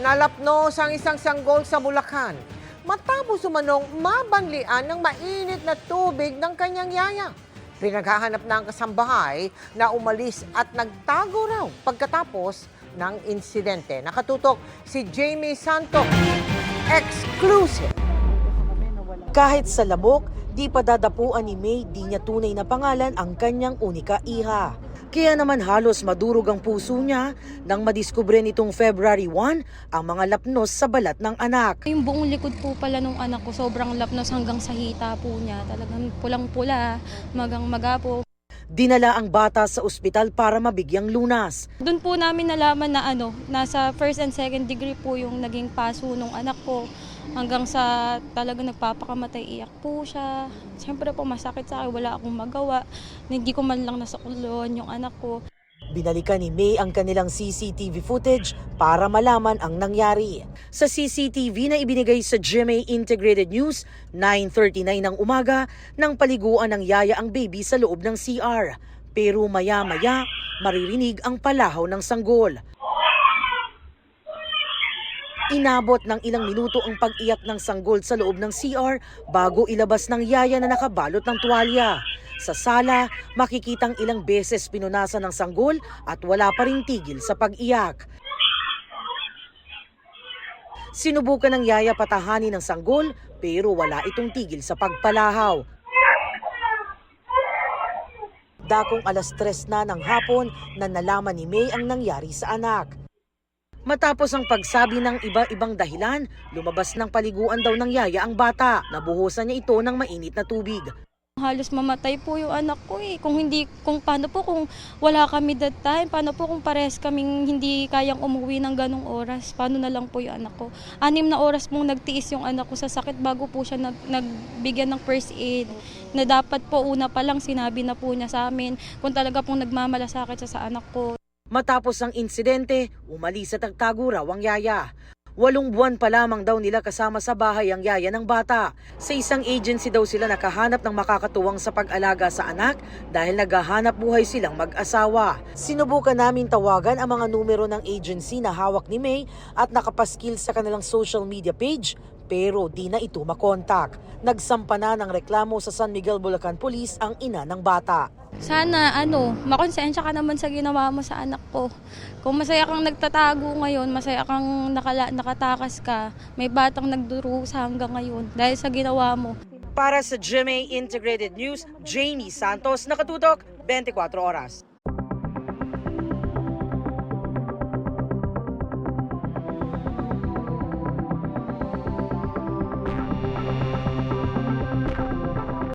Nalapnos ang isang sanggol sa Bulacan matapos umanong mabanlian ng mainit na tubig ng kanyang yaya. Pinaghahanap na ang kasambahay na umalis at nagtago raw pagkatapos ng insidente. Nakatutok si Jamie Santos. Exclusive. Kahit sa lamok, di pa dadapuan ni May, di niya tunay na pangalan ang kanyang unika iha. Kaya naman halos madurog ang puso niya nang madiskubre nitong February 1 ang mga lapnos sa balat ng anak. Yung buong likod po pala nung anak ko, sobrang lapnos hanggang sa hita po niya. Talagang pulang-pula, magang-maga po. Dinala ang bata sa ospital para mabigyang lunas. Doon po namin nalaman na nasa first and second degree po yung naging paso nung anak ko. Hanggang sa talagang nagpapakamatay, iyak po siya. Siyempre po masakit sa akin, wala akong magawa. Hindi ko man lang nasakulon yung anak ko. Binalikan ni May ang kanilang CCTV footage para malaman ang nangyari. Sa CCTV na ibinigay sa GMA Integrated News, 9:39 ng umaga, nang paliguan ng yaya ang baby sa loob ng CR. Pero maya-maya, maririnig ang palahaw ng sanggol. Inabot ng ilang minuto ang pag-iyak ng sanggol sa loob ng CR bago ilabas ng yaya na nakabalot ng tuwalya. Sa sala, makikitang ilang beses pinunasan ng sanggol at wala pa ring tigil sa pag-iyak. Sinubukan ng yaya patahanin ng sanggol pero wala itong tigil sa pagpalahaw. Dakong 3:00 na ng hapon na nalaman ni May ang nangyari sa anak. Matapos ang pagsabi ng iba-ibang dahilan, lumabas ng paliguan daw ng yaya ang bata. Nabuhusan niya ito ng mainit na tubig. Halos mamatay po yung anak ko eh. Kung paano po kung wala kami that time, paano po kung pares kaming hindi kayang umuwi ng ganong oras, paano na lang po yung anak ko. 6 na oras pong nagtiis yung anak ko sa sakit bago po siya nagbigyan ng first aid. Na dapat po una pa lang sinabi na po niya sa amin kung talaga pong nagmamalasakit siya sa anak ko. Matapos ang insidente, umalis at nagtago raw ang yaya. 8 buwan pa lamang daw nila kasama sa bahay ang yaya ng bata. Sa isang agency daw sila nakahanap ng makakatuwang sa pag-alaga sa anak dahil naghahanap buhay silang mag-asawa. Sinubukan namin tawagan ang mga numero ng agency na hawak ni May at nakapaskil sa kanilang social media page pero di na ito makontak. Nagsampa na ng reklamo sa San Miguel, Bulacan Police ang ina ng bata. Sana makonsensya ka naman sa ginawa mo sa anak ko. Kung masaya kang nagtatago ngayon, masaya kang nakatakas ka, may batang nagdurusa hanggang ngayon dahil sa ginawa mo. Para sa GMA Integrated News, Jamie Santos, nakatutok 24 oras.